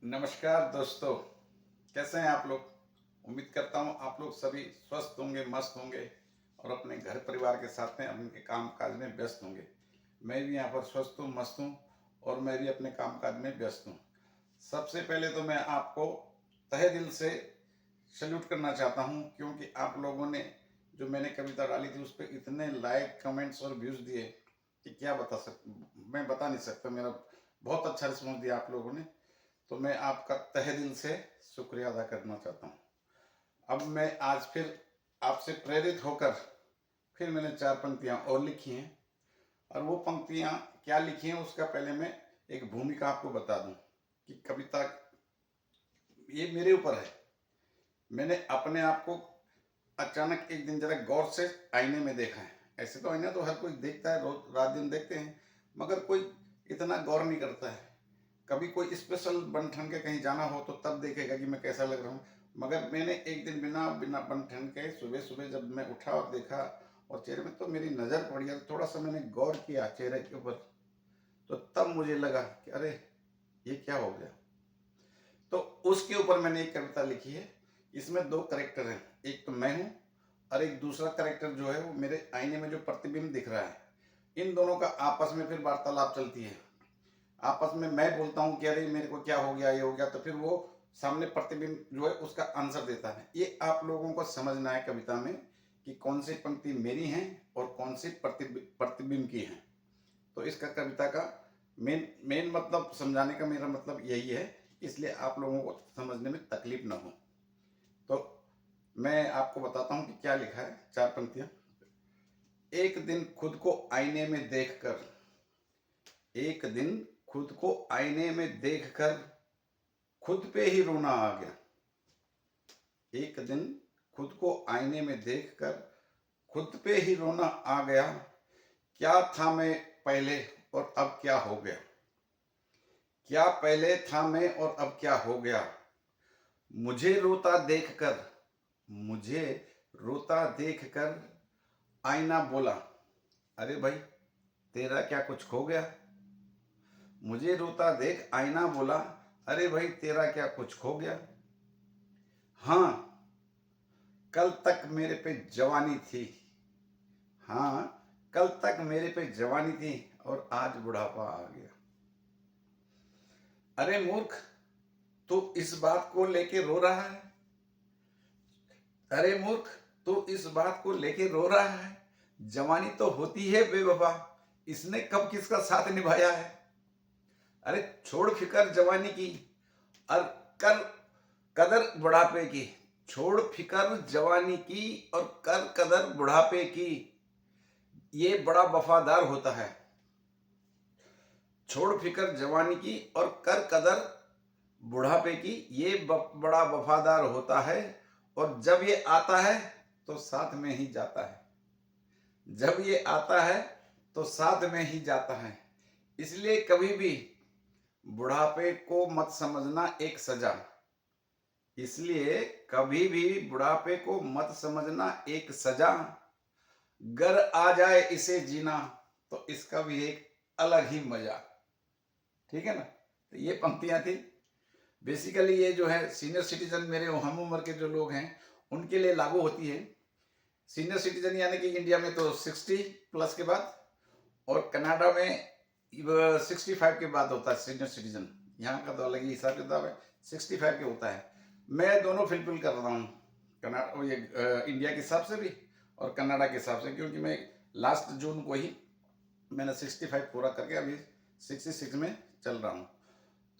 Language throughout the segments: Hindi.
नमस्कार दोस्तों, कैसे हैं आप लोग। उम्मीद करता हूँ आप लोग सभी स्वस्थ होंगे, मस्त होंगे और अपने घर परिवार के साथ में अपने काम काज में व्यस्त होंगे। मैं भी यहाँ पर स्वस्थ हूँ, मस्त हूँ और मैं भी अपने काम काज में व्यस्त हूँ। सबसे पहले तो मैं आपको तहे दिल से सैल्यूट करना चाहता हूँ, क्योंकि आप लोगों ने जो मैंने कविता डाली थी उस पर इतने लाइक, कमेंट्स और व्यूज़ दिए कि क्या मैं बता नहीं सकता। मेरा बहुत अच्छा रिस्पॉन्स दिया आप लोगों ने, तो मैं आपका तहे दिल से शुक्रिया अदा करना चाहता हूँ। अब मैं आज फिर आपसे प्रेरित होकर फिर मैंने 4 पंक्तियाँ और लिखी हैं, और वो पंक्तियाँ क्या लिखी हैं उसका पहले मैं एक भूमिका आपको बता दूं कि कविता ये मेरे ऊपर है। मैंने अपने आप को अचानक एक दिन जरा गौर से आईने में देखा है। ऐसे तो आईना तो हर कोई देखता है, रोज रात दिन देखते हैं, मगर कोई इतना गौर नहीं करता है। कभी कोई स्पेशल बन ठन के कहीं जाना हो तो तब देखेगा कि मैं कैसा लग रहा हूँ। मगर मैंने एक दिन बिना बिना बन ठन के सुबह सुबह जब मैं उठा और देखा और चेहरे में तो मेरी नज़र पड़ी, और थोड़ा सा मैंने गौर किया चेहरे के ऊपर, तो तब मुझे लगा कि अरे ये क्या हो गया। तो उसके ऊपर मैंने एक कविता लिखी है। इसमें दो करेक्टर हैं, एक तो मैं हूँ और एक दूसरा करेक्टर जो है वो मेरे आईने में जो प्रतिबिंब दिख रहा है। इन दोनों का आपस में फिर वार्तालाप चलती है। आपस में मैं बोलता हूँ कि अरे मेरे को क्या हो गया, ये हो गया, तो फिर वो सामने प्रतिबिंब जो है उसका आंसर देता है। ये आप लोगों को समझना है कविता में कि कौन सी पंक्ति मेरी है और कौन सी प्रतिबिंब की है। तो इसका कविता का मेन मेन मतलब समझाने का मेरा मतलब यही है, इसलिए आप लोगों को समझने में तकलीफ ना हो। तो मैं आपको बताता हूँ कि क्या लिखा है। 4 पंक्तियाँ। एक दिन खुद को आईने में देखकर, एक दिन खुद को आईने में देखकर खुद पे ही रोना आ गया। एक दिन खुद को आईने में देखकर खुद पे ही रोना आ गया। क्या था मैं पहले और अब क्या हो गया। क्या पहले था मैं और अब क्या हो गया। मुझे रोता देखकर, मुझे रोता देखकर आईना बोला, अरे भाई तेरा क्या कुछ खो गया। मुझे रोता देख आईना बोला, अरे भाई तेरा क्या कुछ खो गया। हाँ, कल तक मेरे पे जवानी थी। हाँ, कल तक मेरे पे जवानी थी और आज बुढ़ापा आ गया। अरे मूर्ख, तू इस बात को लेके रो रहा है। अरे मूर्ख, तू इस बात को लेके रो रहा है। जवानी तो होती है बेवफा, इसने कब किसका साथ निभाया है। अरे छोड़ फिकर जवानी की और कर कदर बुढ़ापे की। छोड़ फिकर जवानी की और कर कदर बुढ़ापे की, ये बड़ा वफादार होता है। छोड़ फिकर जवानी की और कर कदर बुढ़ापे की, ये बड़ा वफादार होता है। और जब ये आता है तो साथ में ही जाता है। जब ये आता है तो साथ में ही जाता है। इसलिए कभी भी बुढ़ापे को मत समझना एक सजा। इसलिए कभी भी बुढ़ापे को मत समझना एक सजा। गर आ जाए इसे जीना तो इसका भी एक अलग ही मजा। ठीक है ना। तो ये पंक्तियां थी। बेसिकली ये जो है सीनियर सिटीजन, मेरे हम उम्र के जो लोग हैं उनके लिए लागू होती है। सीनियर सिटीजन यानी कि इंडिया में तो 60 प्लस के बाद, और कनाडा में 65 के बाद होता है सीनियर सिटीजन। यहाँ का तो अलग ही हिसाब किताब है, 65 के होता है। मैं दोनों फिलफिल कर रहा हूँ, कनाडा ये इंडिया के हिसाब से भी और कनाडा के हिसाब से, क्योंकि मैं लास्ट जून को ही मैंने 65 पूरा करके अभी 66 में चल रहा हूँ।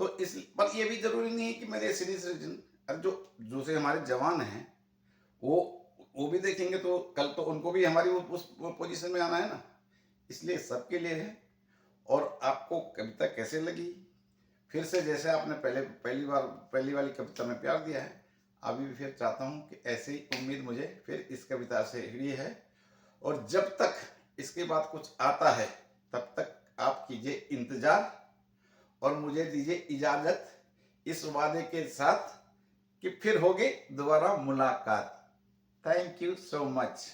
तो इस पर ये भी जरूरी नहीं है कि मेरे सीनियर सिटीजन, अब जो दूसरे हमारे जवान हैं वो भी देखेंगे तो कल तो उनको भी हमारी उस पोजीशन में आना है ना। इसलिए सबके लिए है। और आपको कविता कैसे लगी, फिर से जैसे आपने पहली वाली कविता में प्यार दिया है, अभी भी फिर चाहता हूँ कि ऐसी उम्मीद मुझे फिर इस कविता से हुई है। और जब तक इसके बाद कुछ आता है तब तक आप कीजिए इंतजार और मुझे दीजिए इजाजत, इस वादे के साथ कि फिर होगी दोबारा मुलाकात। Thank you so much.